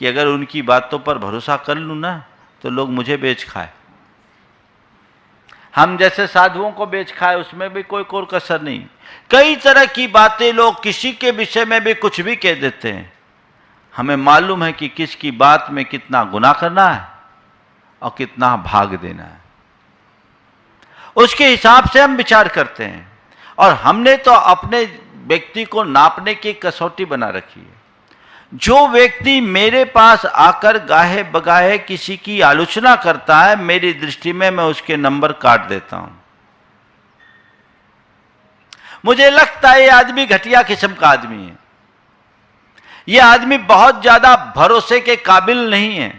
कि अगर उनकी बातों पर भरोसा कर लूँ ना तो लोग मुझे बेच खाए, हम जैसे साधुओं को बेच खाए, उसमें भी कोई कोर कसर नहीं। कई तरह की बातें लोग किसी के विषय में भी कुछ भी कह देते हैं। हमें मालूम है कि किसकी बात में कितना गुनाह करना है और कितना भाग देना है, उसके हिसाब से हम विचार करते हैं। और हमने तो अपने व्यक्ति को नापने की कसौटी बना रखी है। जो व्यक्ति मेरे पास आकर गाहे बगाहे किसी की आलोचना करता है, मेरी दृष्टि में मैं उसके नंबर काट देता हूं। मुझे लगता है ये आदमी घटिया किस्म का आदमी है, ये आदमी बहुत ज्यादा भरोसे के काबिल नहीं है,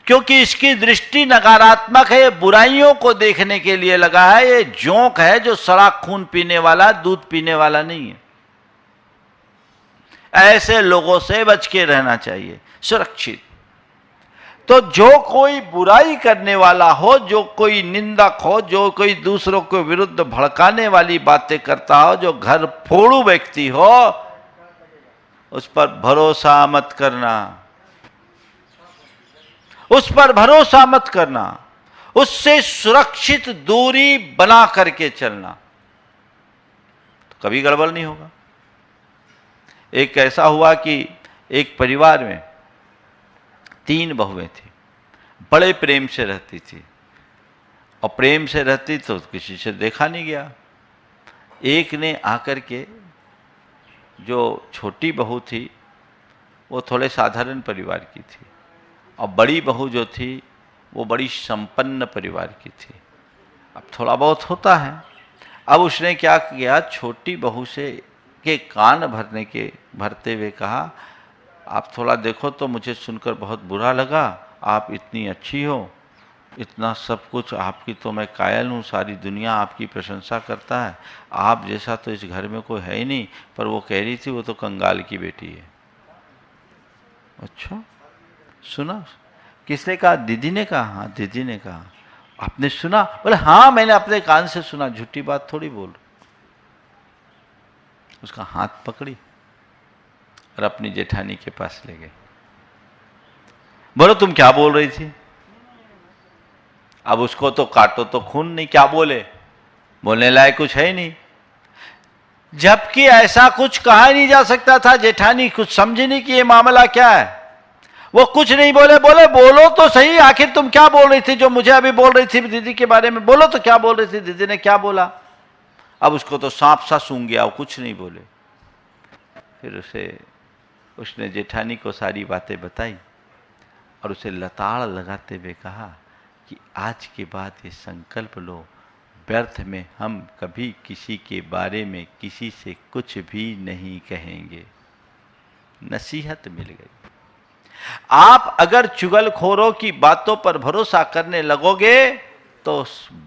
क्योंकि इसकी दृष्टि नकारात्मक है, ये बुराइयों को देखने के लिए लगा है, ये जोंक है जो सड़ा खून पीने वाला, दूध पीने वाला नहीं है। ऐसे लोगों से बच के रहना चाहिए, सुरक्षित। तो जो कोई बुराई करने वाला हो, जो कोई निंदक हो, जो कोई दूसरों के विरुद्ध भड़काने वाली बातें करता हो, जो घर फोड़ू व्यक्ति हो, उस पर भरोसा मत करना, उस पर भरोसा मत करना, उससे सुरक्षित दूरी बना करके चलना, तो कभी गड़बड़ नहीं होगा। एक ऐसा हुआ कि एक परिवार में 3 बहुएं थी, बड़े प्रेम से रहती थी, और प्रेम से रहती तो किसी से देखा नहीं गया। एक ने आकर के, जो छोटी बहू थी वो थोड़े साधारण परिवार की थी, और बड़ी बहू जो थी वो बड़ी संपन्न परिवार की थी। अब थोड़ा बहुत होता है। अब उसने क्या किया, छोटी बहू से के कान भरते हुए कहा, आप थोड़ा देखो तो मुझे सुनकर बहुत बुरा लगा, आप इतनी अच्छी हो, इतना सब कुछ आपकी, तो मैं कायल हूँ, सारी दुनिया आपकी प्रशंसा करता है, आप जैसा तो इस घर में कोई है ही नहीं। पर वो कह रही थी वो तो कंगाल की बेटी है। अच्छा, सुना? किसने कहा? दीदी ने कहा। हाँ, दीदी ने कहा। आपने सुना? बोले हाँ, मैंने अपने कान से सुना, झूठी बात थोड़ी बोल। उसका हाथ पकड़ी और अपनी जेठानी के पास ले गए। बोलो तुम क्या बोल रही थी? अब उसको तो काटो तो खून नहीं, क्या बोले, बोलने लायक कुछ है ही नहीं। जबकि ऐसा कुछ कहा नहीं जा सकता था। जेठानी कुछ समझी नहीं कि ये मामला क्या है, वो कुछ नहीं बोले। बोले बोलो तो सही, आखिर तुम क्या बोल रही थी, जो मुझे अभी बोल रही थी दीदी के बारे में, बोलो तो क्या बोल रही थी, दीदी ने क्या बोला। अब उसको तो सांप सा सूंघ गया, वो कुछ नहीं बोले। फिर उसने जेठानी को सारी बातें बताई और उसे लताड़ लगाते हुए कहा कि आज के बाद ये संकल्प लो, व्यर्थ में हम कभी किसी के बारे में किसी से कुछ भी नहीं कहेंगे। नसीहत मिल गई। आप अगर चुगलखोरों की बातों पर भरोसा करने लगोगे तो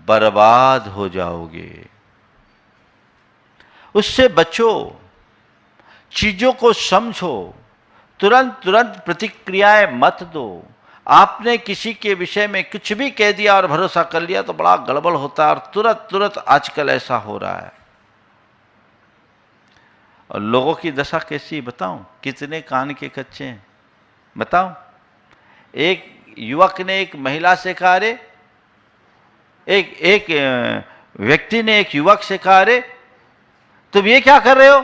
बर्बाद हो जाओगे। उससे बचो, चीजों को समझो, तुरंत प्रतिक्रियाएं मत दो। आपने किसी के विषय में कुछ भी कह दिया और भरोसा कर लिया तो बड़ा गड़बड़ होता है, और तुरंत आजकल ऐसा हो रहा है। और लोगों की दशा कैसी बताऊं, कितने कान के कच्चे हैं बताऊं। एक युवक ने एक महिला से कहा, रे एक व्यक्ति ने एक युवक से कहा, रे तुम ये क्या कर रहे हो,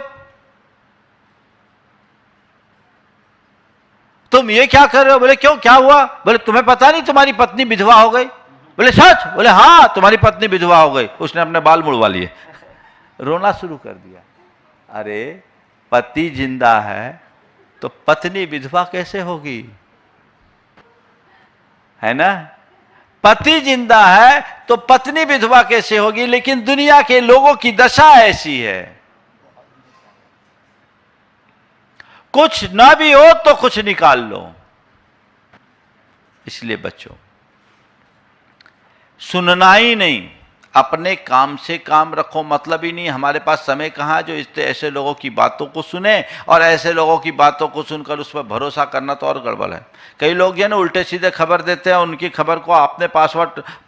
तुम ये क्या कर रहे हो। बोले क्यों, क्या हुआ। बोले तुम्हें पता नहीं तुम्हारी पत्नी विधवा हो गई। बोले सच। बोले हाँ, तुम्हारी पत्नी विधवा हो गई। उसने अपने बाल मुड़वा लिए, रोना शुरू कर दिया। अरे पति जिंदा है तो पत्नी विधवा कैसे होगी, है ना। पति जिंदा है तो पत्नी विधवा कैसे होगी। लेकिन दुनिया के लोगों की दशा ऐसी है, कुछ ना भी हो तो कुछ निकाल लो। इसलिए बच्चों, सुनना ही नहीं, अपने काम से काम रखो। मतलब ही नहीं, हमारे पास समय कहाँ जो इस ऐसे लोगों की बातों को सुने, और ऐसे लोगों की बातों को सुनकर उस पर भरोसा करना तो और गड़बड़ है। कई लोग जो है ना उल्टे सीधे खबर देते हैं, उनकी खबर को आपने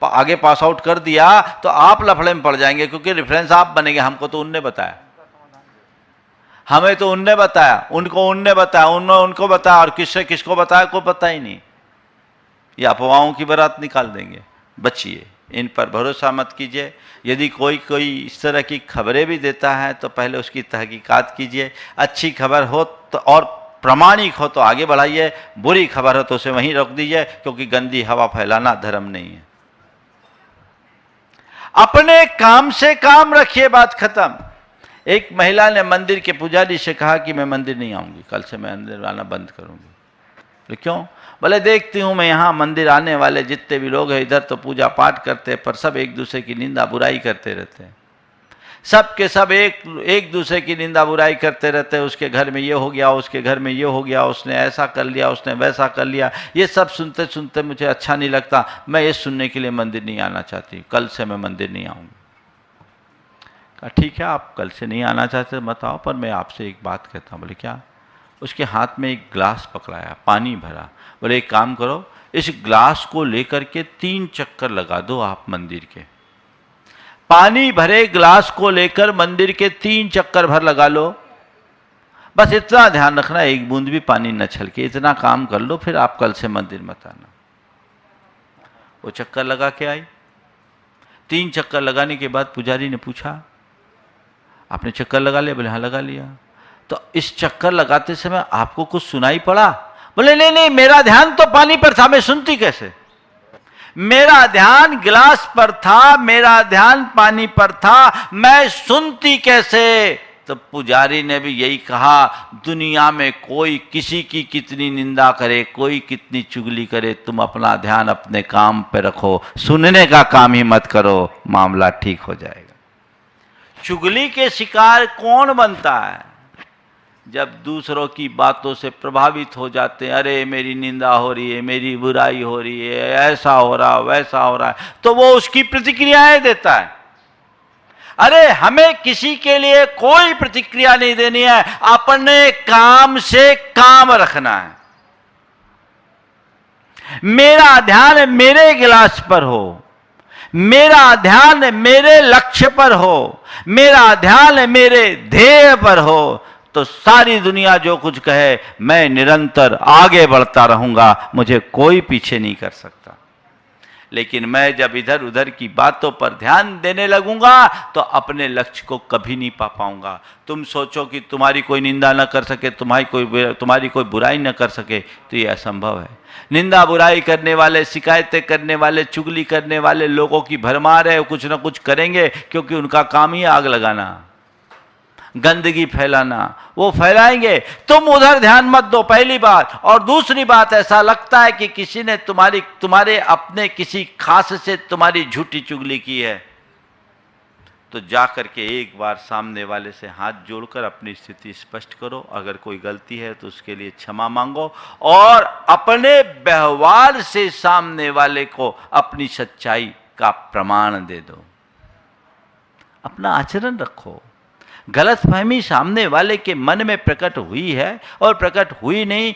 आगे पास आउट कर दिया तो आप लफड़े में पड़ जाएंगे, क्योंकि रेफरेंस आप बनेंगे। हमको तो उनने बताया, हमें तो उनने बताया, उनने बताया, उनको बताया, और किससे किसको बताया कोई पता ही नहीं। ये अफवाहों की बारात निकाल देंगे। बचिए, इन पर भरोसा मत कीजिए। यदि कोई इस तरह की खबरें भी देता है तो पहले उसकी तहकीकात कीजिए। अच्छी खबर हो तो और प्रामाणिक हो तो आगे बढ़ाइए, बुरी खबर हो तो उसे वहीं रोक दीजिए, क्योंकि गंदी हवा फैलाना धर्म नहीं है। अपने काम से काम रखिए, बात खत्म। एक महिला ने मंदिर के पुजारी से कहा कि मैं मंदिर नहीं आऊंगी, कल से मैं मंदिर आना बंद करूंगी। तो क्यों? बोले देखती हूं मैं यहाँ मंदिर आने वाले जितने भी लोग हैं, इधर तो पूजा पाठ करते हैं, पर सब एक दूसरे की निंदा बुराई करते रहते हैं। सब के सब एक दूसरे की निंदा बुराई करते रहते हैं। उसके घर में ये हो गया, उसके घर में ये हो गया, उसने ऐसा कर लिया, उसने वैसा कर लिया। ये सब सुनते सुनते मुझे अच्छा नहीं लगता। मैं ये सुनने के लिए मंदिर नहीं आना चाहती, कल से मैं मंदिर नहीं आऊँगी। कहा ठीक है, आप कल से नहीं आना चाहते मत आओ, पर मैं आपसे एक बात कहता हूँ। बोले क्या? उसके हाथ में एक ग्लास पकड़ाया, पानी भरा। बोले एक काम करो, इस ग्लास को लेकर के 3 चक्कर लगा दो आप मंदिर के। पानी भरे ग्लास को लेकर मंदिर के 3 चक्कर भर लगा लो। बस इतना ध्यान रखना, एक बूंद भी पानी न छलके। इतना काम कर लो, फिर आप कल से मंदिर मत आना। वो चक्कर लगा के आई। 3 चक्कर लगाने के बाद पुजारी ने पूछा, आपने चक्कर लगा लिया? बोले हाँ लगा लिया। तो इस चक्कर लगाते समय आपको कुछ सुनाई पड़ा? बोले नहीं नहीं, मेरा ध्यान तो पानी पर था, मैं सुनती कैसे? मेरा ध्यान गिलास पर था, मेरा ध्यान पानी पर था, मैं सुनती कैसे? तो पुजारी ने भी यही कहा, दुनिया में कोई किसी की कितनी निंदा करे, कोई कितनी चुगली करे, तुम अपना ध्यान अपने काम पे रखो, सुनने का काम ही मत करो, मामला ठीक हो जाएगा। चुगली के शिकार कौन बनता है? जब दूसरों की बातों से प्रभावित हो जाते हैं, अरे मेरी निंदा हो रही है, मेरी बुराई हो रही है, ऐसा हो रहा वैसा हो रहा है, तो वो उसकी प्रतिक्रियाएं देता है। अरे हमें किसी के लिए कोई प्रतिक्रिया नहीं देनी है, अपने काम से काम रखना है। मेरा ध्यान मेरे गिलास पर हो, मेरा ध्यान मेरे लक्ष्य पर हो, मेरा ध्यान मेरे ध्येय पर हो, तो सारी दुनिया जो कुछ कहे मैं निरंतर आगे बढ़ता रहूंगा, मुझे कोई पीछे नहीं कर सकता। लेकिन मैं जब इधर उधर की बातों पर ध्यान देने लगूंगा तो अपने लक्ष्य को कभी नहीं पा पाऊंगा। तुम सोचो कि तुम्हारी कोई निंदा न कर सके, तुम्हारी कोई बुराई न कर सके, तो ये असंभव है। निंदा बुराई करने वाले, शिकायतें करने वाले, चुगली करने वाले लोगों की भरमार है, कुछ न कुछ करेंगे, क्योंकि उनका काम ही आग लगाना, गंदगी फैलाना, वो फैलाएंगे। तुम उधर ध्यान मत दो, पहली बात। और दूसरी बात, ऐसा लगता है कि किसी ने तुम्हारे अपने किसी खास से तुम्हारी झूठी चुगली की है, तो जाकर के एक बार सामने वाले से हाथ जोड़कर अपनी स्थिति स्पष्ट करो। अगर कोई गलती है तो उसके लिए क्षमा मांगो, और अपने व्यवहार से सामने वाले को अपनी सच्चाई का प्रमाण दे दो। अपना आचरण रखो। गलतफहमी सामने वाले के मन में प्रकट हुई है और प्रकट हुई नहीं,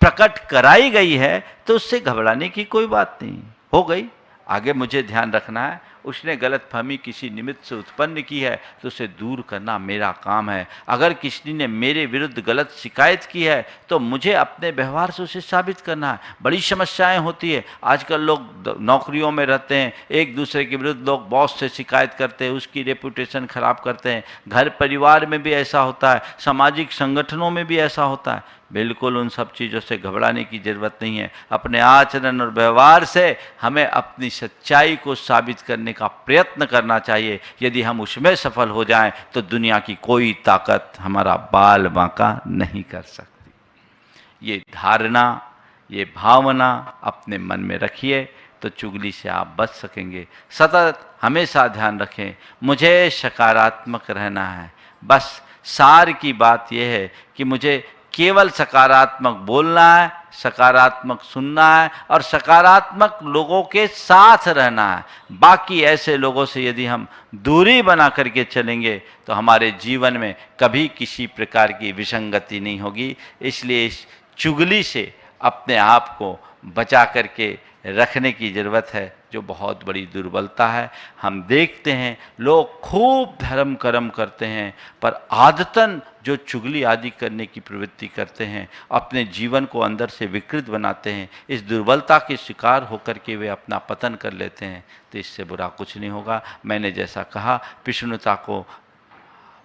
प्रकट कराई गई है, तो उससे घबराने की कोई बात नहीं। हो गई, आगे मुझे ध्यान रखना है। उसने गलतफहमी किसी निमित्त से उत्पन्न की है तो उसे दूर करना मेरा काम है। अगर किसी ने मेरे विरुद्ध गलत शिकायत की है तो मुझे अपने व्यवहार से उसे साबित करना है। बड़ी समस्याएं होती है। आजकल लोग नौकरियों में रहते हैं, एक दूसरे के विरुद्ध लोग बॉस से शिकायत करते हैं, उसकी रेपुटेशन खराब करते हैं। घर परिवार में भी ऐसा होता है, सामाजिक संगठनों में भी ऐसा होता है। बिल्कुल उन सब चीज़ों से घबराने की ज़रूरत नहीं है। अपने आचरण और व्यवहार से हमें अपनी सच्चाई को साबित करने का प्रयत्न करना चाहिए। यदि हम उसमें सफल हो जाएं तो दुनिया की कोई ताकत हमारा बाल बांका नहीं कर सकती। ये धारणा, ये भावना अपने मन में रखिए तो चुगली से आप बच सकेंगे। सतत हमेशा ध्यान रखें, मुझे सकारात्मक रहना है। बस सार की बात यह है कि मुझे केवल सकारात्मक बोलना है, सकारात्मक सुनना है और सकारात्मक लोगों के साथ रहना है। बाकी ऐसे लोगों से यदि हम दूरी बना करके चलेंगे तो हमारे जीवन में कभी किसी प्रकार की विसंगति नहीं होगी। इसलिए इस चुगली से अपने आप को बचा करके रखने की ज़रूरत है, जो बहुत बड़ी दुर्बलता है। हम देखते हैं लोग खूब धर्म कर्म करते हैं, पर आदतन जो चुगली आदि करने की प्रवृत्ति करते हैं, अपने जीवन को अंदर से विकृत बनाते हैं। इस दुर्बलता के शिकार होकर के वे अपना पतन कर लेते हैं। तो इससे बुरा कुछ नहीं होगा। मैंने जैसा कहा, पिशुनता को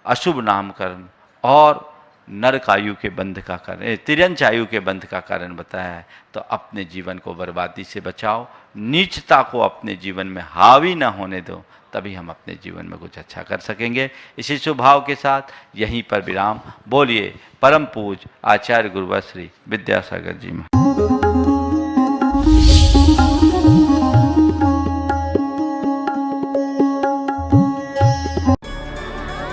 अशुभ नामकरण और नरक आयु के बंध का कारण, तिर्यंच आयु के बंध का कारण बताया है। तो अपने जीवन को बर्बादी से बचाओ, नीचता को अपने जीवन में हावी न होने दो, तभी हम अपने जीवन में कुछ अच्छा कर सकेंगे। इसी स्वभाव के साथ यहीं पर विराम। बोलिए परम पूज आचार्य गुरुवर श्री विद्यासागर जी।